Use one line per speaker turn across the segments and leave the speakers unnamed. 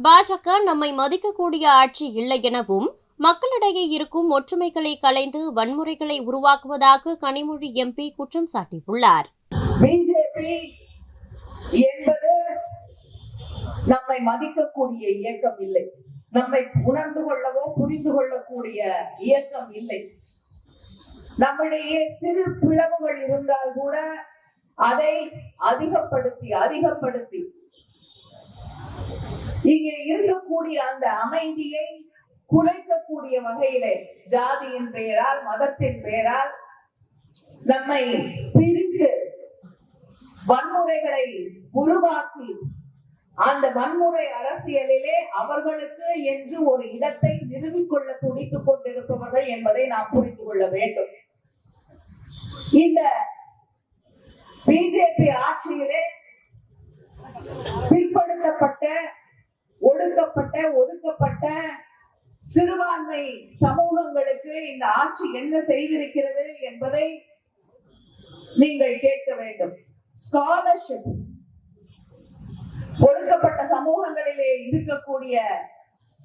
பாஜக நம்மை மதிக்கக்கூடிய ஆட்சி இல்லை எனவும் மக்களிடையே இருக்கும் ஒற்றுமைகளை களைந்து வன்முறைகளை உருவாக்குவதாக கனிமொழி எம்பி குற்றம் சாட்டியுள்ளார்.
பிஜேபி என்பது நம்மை மதிக்கக்கூடிய இயக்கம் இல்லை, நம்மை உணர்ந்து கொள்ளவோ புரிந்து கொள்ளக்கூடிய இயக்கம் இல்லை. நம்மிடையே சிறு பிளவுகள் இருந்தால் கூட அதை அதிகப்படுத்தி இங்கே இருக்கக்கூடிய அந்த அமைதியை குலைக்கக்கூடிய வகையிலே ஜாதியின் பெயரால் மதத்தின் பெயரால் நம்மை பிரித்து வன்முறைகளை உருவாக்கி அந்த வன்முறை அரசியலிலே அவர்களுக்கு என்று ஒரு இடத்தை நிறுவிக்கொள்ள துடித்துக் கொண்டிருப்பவர்கள் என்பதை நாம் புரிந்து கொள்ள வேண்டும். இந்த பிஜேபி ஆட்சியிலே பிற்படுத்தப்பட்ட, ஒடுக்கப்பட்ட, ஒதுக்கப்பட்ட சிறுபான்மை சமூகங்களுக்கு இந்த ஆட்சி என்ன செய்திருக்கிறது என்பதை நீங்கள் கேட்க வேண்டும். ஸ்காலர்ஷிப், ஒடுக்கப்பட்ட சமூகங்களிலே இருக்கக்கூடிய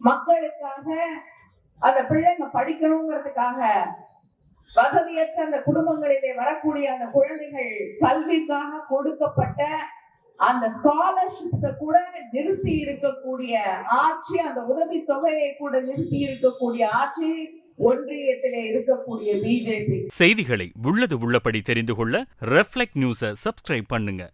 மக்களுக்காக, அந்த பிள்ளைங்க படிக்கணுங்கிறதுக்காக வசதியற்ற அந்த குடும்பங்களிலே வரக்கூடிய அந்த குழந்தைகள் கல்விக்காக கொடுக்கப்பட்ட அந்த ஸ்காலர்ஷிப்ஸ கூட நிறுத்தி இருக்கக்கூடிய ஆட்சி, அந்த உதவி தொகையை கூட நிறுத்தி இருக்கக்கூடிய ஆட்சி ஒன்றியத்திலே இருக்கக்கூடிய பிஜேபி.
செய்திகளை உள்ளது உள்ளபடி தெரிந்து கொள்ள ரெஃப்ளெக்ட் நியூஸை சப்ஸ்கிரைப் பண்ணுங்க.